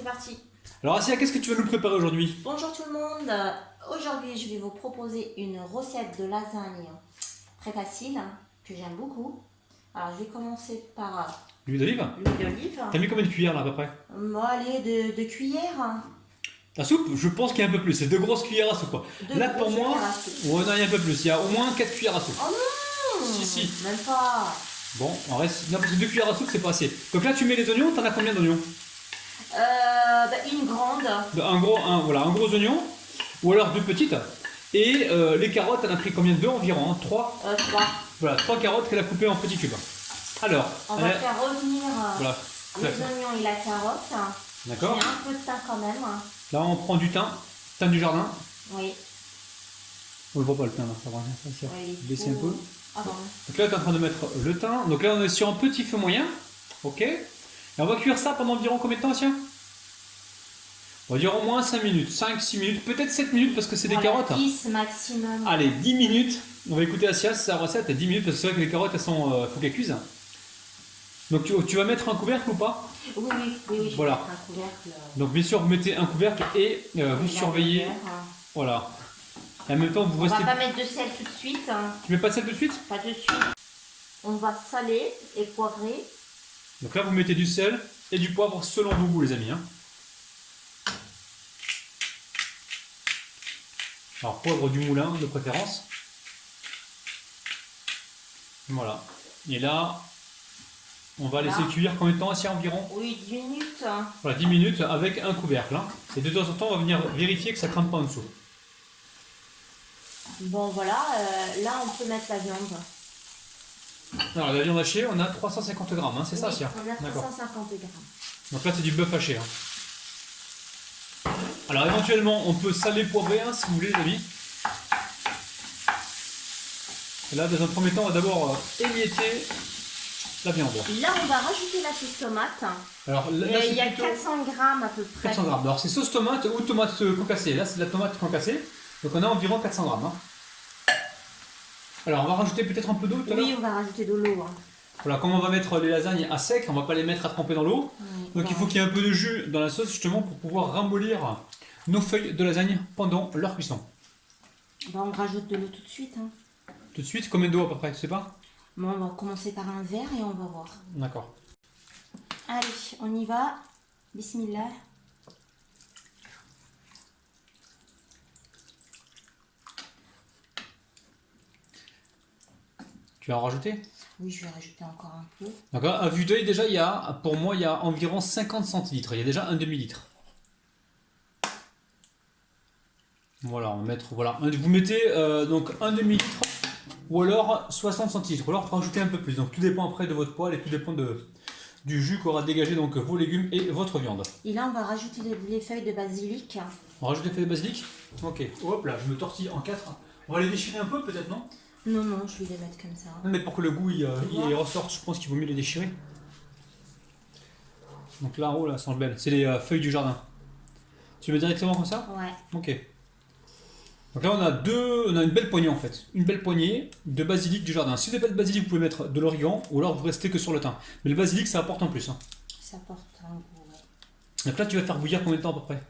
C'est parti. Alors Assia, qu'est-ce que tu vas nous préparer aujourd'hui? Bonjour tout le monde. Aujourd'hui, je vais vous proposer une recette de lasagne très facile, que j'aime beaucoup. Alors, je vais commencer par L'huile d'olive? l'huile d'olive. T'as mis combien de cuillères là à peu près? Bon, allez, de cuillères. La soupe, je pense qu'il y a un peu plus. C'est 2 grosses cuillères à soupe, quoi. Deux Là pour grosses moi, cuillères à soupe. ouais, non, il y a un peu plus. Il y a au moins 4 cuillères à soupe. Oh non, Si. même pas. Bon, on reste. Non, parce que 2 cuillères à soupe, c'est pas assez. Donc là, tu mets les oignons. T'en as combien d'oignons? Une grande. Un gros oignon. Ou alors 2 petites. Et les carottes, t'en as pris combien? 2 environ, hein? 3. 3. Voilà, 3 carottes qu'elle a coupées en petits cubes. Alors, On va faire revenir voilà. les oignons et la carotte. D'accord. Il y a un peu de thym quand même. Là, on prend du thym du jardin. Oui. On le voit pas le thym là, ça va rien, ça va Oui, baisser un peu. Ah bon. Donc là, tu es en train de mettre le thym. Donc là, on est sur un petit feu moyen. Ok. Et on va cuire ça pendant environ combien de temps, tiens? On va dire au moins 5 minutes, 5-6 minutes, peut-être 7 minutes parce que c'est des carottes. 10 maximum. Allez, 10 minutes. On va écouter Assia, sa recette, 10 minutes parce que c'est vrai que les carottes, elles sont. Faut qu'elles cuisent. Donc tu vas mettre un couvercle ou pas? Oui, je vais Voilà. mettre un couvercle. Donc bien sûr, vous mettez un couvercle et vous surveillez. Voilà. Et en même temps, vous On restez. va pas mettre de sel tout de suite. Tu mets pas de sel tout de suite? Pas de suite. On va saler et poivrer. Donc là, vous mettez du sel et du poivre selon vos goûts, les amis. Hein. Alors, poivre du moulin de préférence. Voilà. Et là, on va laisser cuire combien de temps, Assia, environ? Oui, 10 minutes. Voilà, 10 minutes avec un couvercle. Hein. Et de temps en temps, on va venir vérifier que ça ne crame pas en dessous. Bon, voilà. Là, on peut mettre la viande. Alors, la viande hachée, on a 350 grammes, hein, c'est ça, Oui, Assia? on a D'accord. 350 grammes. Donc là, c'est du bœuf haché. Hein. Alors, éventuellement, on peut saler, poivrer, hein, si vous voulez, les amis. Et là, dans un premier temps, on va d'abord émietter la viande. Là, on va rajouter la sauce tomate. Alors, là, Il y a plutôt 400 grammes à peu près. 400 grammes. Alors, c'est sauce tomate ou tomate concassée. Là, c'est de la tomate concassée. Donc, on a environ 400 grammes. Hein. Alors, on va rajouter peut-être un peu d'eau tout à l'heure. Oui, on va rajouter de l'eau. Hein. Voilà, comme on va mettre les lasagnes à sec, on va pas les mettre à tremper dans l'eau. Oui, Donc, il faut qu'il y ait un peu de jus dans la sauce justement pour pouvoir ramollir nos feuilles de lasagne pendant leur cuisson. Bon, on rajoute de l'eau tout de suite. Hein. Tout de suite, combien d'eau à peu près, tu sais pas? Bon, on va commencer par un verre et on va voir. D'accord. Allez, on y va. Bismillah. Tu vas en rajouter? Oui, je vais rajouter encore un peu. D'accord. À vue d'œil, déjà, pour moi, il y a environ 50 centilitres. Il y a déjà un demi-litre. Voilà, on va mettre. Voilà. Vous mettez donc un demi-litre ou alors 60 centilitres. Ou alors rajouter un peu plus. Donc tout dépend après de votre poêle et tout dépend du jus qu'aura dégagé donc vos légumes et votre viande. Et là, on va rajouter les feuilles de basilic. On rajoute les feuilles de basilic? Ok. Hop là, je me tortille en 4. On va les déchirer un peu peut-être, non? Non, non, je vais les mettre comme ça. Non, mais pour que le goût il ressorte, je pense qu'il vaut mieux les déchirer. Donc là en haut, là, elles sont belles. C'est les feuilles du jardin. Tu mets directement comme ça? Ouais. Ok. Donc là on a une belle poignée en fait. Une belle poignée de basilic du jardin. Si vous n'avez pas de basilic, vous pouvez mettre de l'origan ou alors vous restez que sur le thym. Mais le basilic ça apporte en plus. Hein. Ça porte un goût, ouais. Donc là tu vas faire bouillir combien de temps à peu près?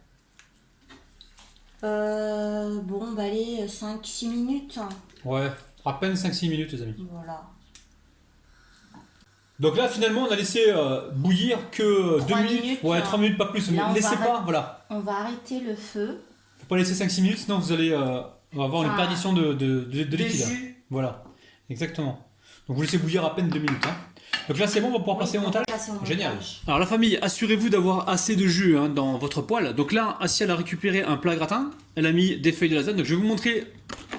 Bon, bah allez, 5-6 minutes. Ouais, à peine 5-6 minutes les amis. Voilà. Donc là finalement on a laissé bouillir que 2 3 minutes. minutes, Ouais, hein. 3 minutes pas plus. Là, Mais on laissez va pas, voilà. On va arrêter le feu. Faut pas laisser 5-6 minutes sinon vous allez on va avoir une perdition de liquide. Jus. Voilà, exactement. Donc vous laissez bouillir à peine 2 minutes. Hein. Donc là c'est bon, on va pouvoir passer au montage. Génial. Alors la famille, assurez-vous d'avoir assez de jus hein, dans votre poêle. Donc là, Assia elle a récupéré un plat gratin. Elle a mis des feuilles de lasagne. Donc je vais vous montrer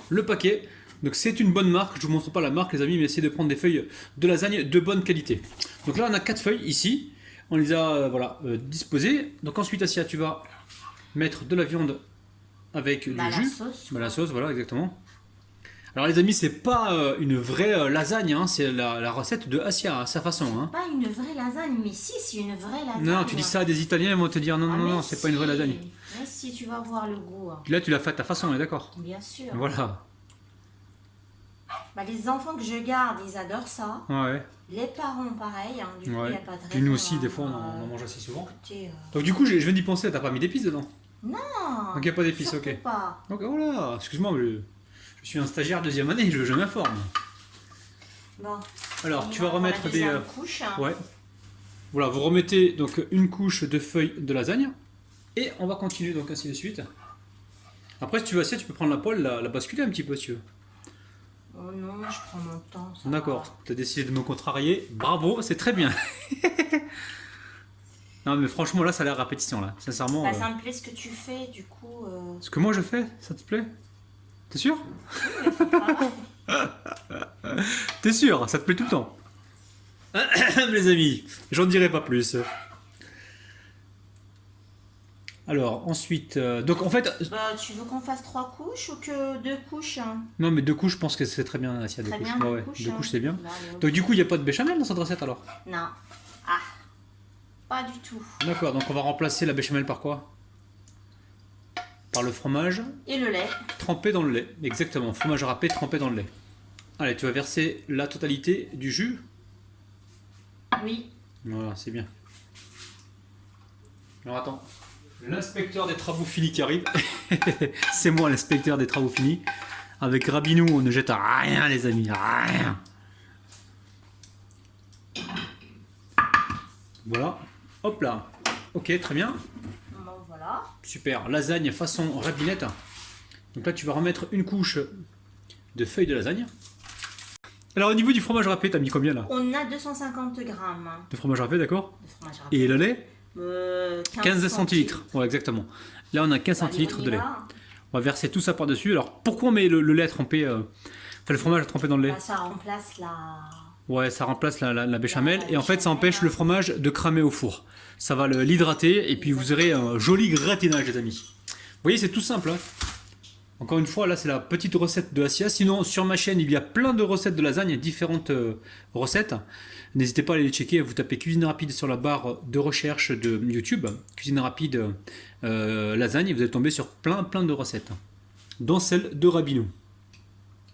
le paquet. Donc c'est une bonne marque. Je vous montre pas la marque les amis, mais essayez de prendre des feuilles de lasagne de bonne qualité. Donc là on a 4 feuilles ici. On les a disposées. Donc ensuite Assia, tu vas mettre de la viande avec du jus. La sauce, voilà exactement. Alors les amis, c'est pas une vraie lasagne, hein, c'est la recette de Assia à sa façon. Hein. Pas une vraie lasagne, mais si, c'est une vraie lasagne. Non, tu dis ça à des Italiens, ils vont te dire non, non, c'est pas une vraie lasagne. Mais si, tu vas voir le goût. Hein. Là, tu l'as fait à ta façon, on est d'accord? Bien sûr. Voilà. Bah, les enfants que je garde, ils adorent ça. Ouais. Les parents, pareil. Hein. Du coup, il Ouais. n'y a pas de raison. Puis nous aussi, des fois, on en mange assez souvent. Écoutez, Donc du coup, je viens d'y penser, t'as pas mis d'épices dedans? non. Donc il n'y a pas d'épices, Surtout ok. pas. Donc voilà, excuse-moi, je suis un stagiaire deuxième année, je m'informe. Bon. Alors, On tu va vas remettre prendre des... la deuxième couche. Ouais. Voilà, vous remettez donc une couche de feuilles de lasagne. Et on va continuer donc ainsi de suite. Après, si tu veux, tu peux prendre la poêle, la basculer un petit peu si tu veux. Oh non, je prends mon temps. D'accord, tu as décidé de me contrarier. Bravo, c'est très bien. Non, mais franchement, là, ça a l'air répétition, là. Sincèrement. Bah, ça me plaît ce que tu fais, du coup. Ce que moi je fais, ça te plaît? T'es sûr? T'es sûr? Ça te plaît tout le temps? Les amis, j'en dirai pas plus. Alors, ensuite... donc, en fait... Bah, tu veux qu'on fasse 3 couches ou que 2 couches hein? Non, mais 2 couches, je pense que c'est très bien s'il y a 2 Très couches. bien, Ouais, 2 couches. 2 couches, c'est bien. Bah, allez, Donc, du coup, il n'y a pas de béchamel dans cette recette, alors? non. Ah, pas du tout. D'accord, donc on va remplacer la béchamel par quoi? Par le fromage Et le lait. trempé dans le lait. Exactement, fromage râpé trempé dans le lait. Allez, tu vas verser la totalité du jus. Oui. Voilà, c'est bien. Alors attends, l'inspecteur des travaux finis qui arrive. C'est moi l'inspecteur des travaux finis. Avec Rabinou, on ne jette à rien les amis, à rien. Voilà, hop là. Ok, très bien. Bon, voilà. Super, lasagne façon rabinette. Donc là, tu vas remettre une couche de feuilles de lasagne. Alors au niveau du fromage râpé, t'as mis combien là? On a 250 grammes De fromage râpé, d'accord. de fromage râpé. Et le lait? 15 centilitres. centilitres. Ouais, exactement. Là, on a 15 Allez, centilitres on y de lait. va. On va verser tout ça par-dessus. Alors, pourquoi on met le lait trempé, enfin le fromage trempé dans le lait? Bah, ça remplace la... Ouais, ça remplace la béchamel. La Et en fait, ça béchamel, empêche hein. le fromage de cramer au four. Ça va l'hydrater et puis vous aurez un joli gratinage, les amis. Vous voyez, c'est tout simple. Hein. Encore une fois, là, c'est la petite recette de Assia. Sinon, sur ma chaîne, il y a plein de recettes de lasagne, différentes recettes. N'hésitez pas à aller les checker. Vous tapez cuisine rapide sur la barre de recherche de YouTube. Cuisine rapide lasagne. Et vous allez tomber sur plein de recettes. Dont celle de Rabinou.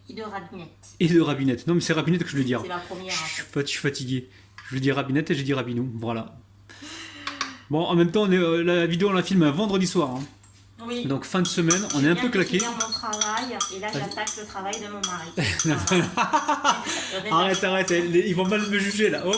Et de rabinette. Et de Rabinette. Non, mais c'est Rabinette que je voulais dire. C'est la première. Je En fait. suis fatigué. Je lui dis Rabinette et j'ai dit Rabinou. Voilà. Bon, en même temps, la vidéo, on la filme un vendredi soir. Hein. Oui. Donc, fin de semaine, on est un peu claqué. Je viens de finir mon travail et là, j'attaque le travail de mon mari. Arrête, ils vont mal me juger là. Hop.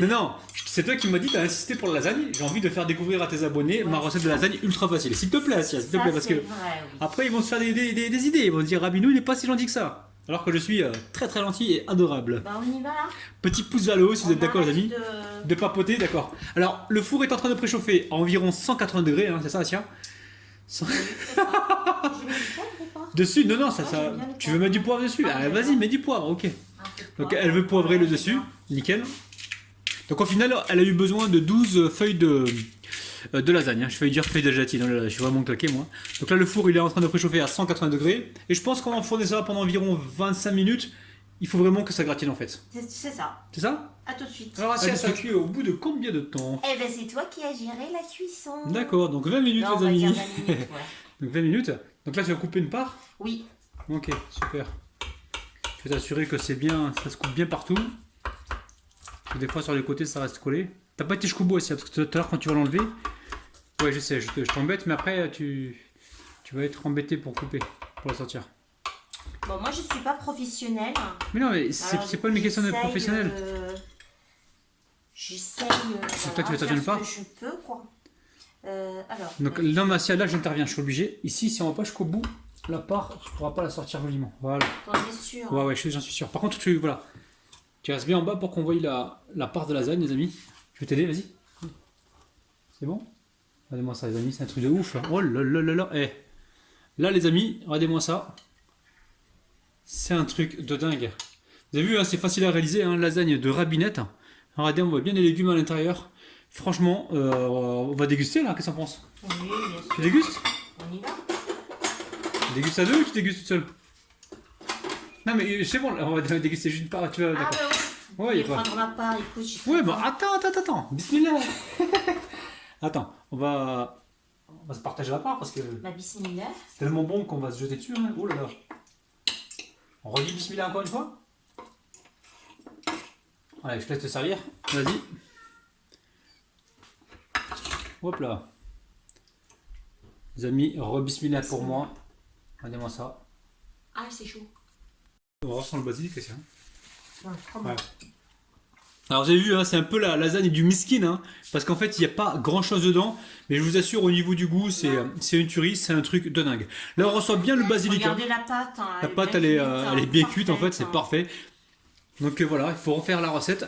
Non, c'est toi qui m'as dit, t'as insisté pour la lasagne. J'ai envie de faire découvrir à tes abonnés ma recette de lasagne ultra facile. S'il te plaît, Assia, s'il te plaît, parce que Vrai, oui. après ils vont se faire des idées. Ils vont se dire Rabinou, il n'est pas si gentil que ça. Alors que je suis très gentil et adorable. Bah, on y va là. Petit pouce vers le haut si vous êtes d'accord, les arrête amis. De papoter, d'accord. Alors, le four est en train de préchauffer à environ 180 degrés, hein, c'est ça, Assia? Oui, c'est ça. Je mets du poivre ou pas? Dessus? Non, Moi, ça. j'aime bien le Tu veux mettre du poivre dessus? Ah, Ah, j'aime vas-y, bien. mets du poivre, ok. Un peu de Donc poivre. elle veut poivrer le Ouais, dessus, j'aime nickel. Donc au final, elle a eu besoin de 12 feuilles de lasagne. Hein. Je vais dire feuilles de gélatine, oh là là, je suis vraiment claqué moi. Donc là, le four il est en train de préchauffer à 180 degrés. Et je pense qu'on va enfourner ça pendant environ 25 minutes. Il faut vraiment que ça gratine en fait. C'est ça. C'est ça? À tout de suite. Alors Assia, ça cuit au bout de combien de temps? Eh ben, c'est toi qui as géré la cuisson. D'accord, donc 20 minutes Non, on les va dire amis. 20 minutes, ouais. Donc 20 minutes. Donc là, tu vas couper une part? Oui. Ok, super. Je vais t'assurer que c'est bien, ça se coupe bien partout. Parce que des fois sur les côtés ça reste collé. T'as pas été jusqu'au bout aussi, parce que tout à l'heure quand tu vas l'enlever, ouais je sais, je t'embête, mais après tu vas être embêté pour couper, pour la sortir. Bon, moi, je suis pas professionnelle. Mais non, mais Alors, c'est pas une question de j'essaye, professionnel. J'essaye. toi, tu veux t'attendre une part? Je peux, quoi. Alors. Donc là, Assia, là j'interviens, je suis obligé. Ici, si on va pas jusqu'au bout, la part, tu pourras pas la sortir joliment. Voilà. T'en es sûr? Ouais, j'en suis sûr. Par contre, voilà. Tu restes bien en bas pour qu'on voie la part de lasagne, les amis. Je vais t'aider, vas-y. C'est bon? Regardez-moi ça, les amis, c'est un truc de ouf. Là. Oh là là là là. Eh. Là, les amis, regardez-moi ça. C'est un truc de dingue. Vous avez vu, hein, c'est facile à réaliser, hein, lasagne de rabinette. Regardez, on voit bien les légumes à l'intérieur. Franchement, on va déguster là, qu'est-ce que t'en penses? Oui, bien sûr. Tu dégustes? On y va. Tu dégustes à deux ou tu dégustes toute seule? Non mais c'est bon, on va déguster juste une part, tu vas... Ah, d'accord. bah oui. Ouais, Je y a vais pas... prendre ma part, écoute, j'y Ouais, fais bah pas. attends. Bismillah. Attends, on va se partager la part parce que Ma bismillah. c'est tellement bon qu'on va se jeter dessus. Hein. Oh là là. On redit bismillah encore une fois. Allez, je te laisse te servir. Vas-y. Hop là. Les amis, re-bismillah pour moi. Regardez-moi ça. Ah, c'est chaud. On va voir sans le basilic, Christian. Ouais. Alors j'ai vu, hein, c'est un peu la lasagne du miskin, hein, parce qu'en fait il n'y a pas grand chose dedans, mais je vous assure au niveau du goût c'est une tuerie, c'est un truc de dingue. Là on ressent bien le basilic. Regardez la pâte. Hein, la pâte elle est bien cuite en fait, parfaite, c'est parfait. Donc voilà, il faut refaire la recette.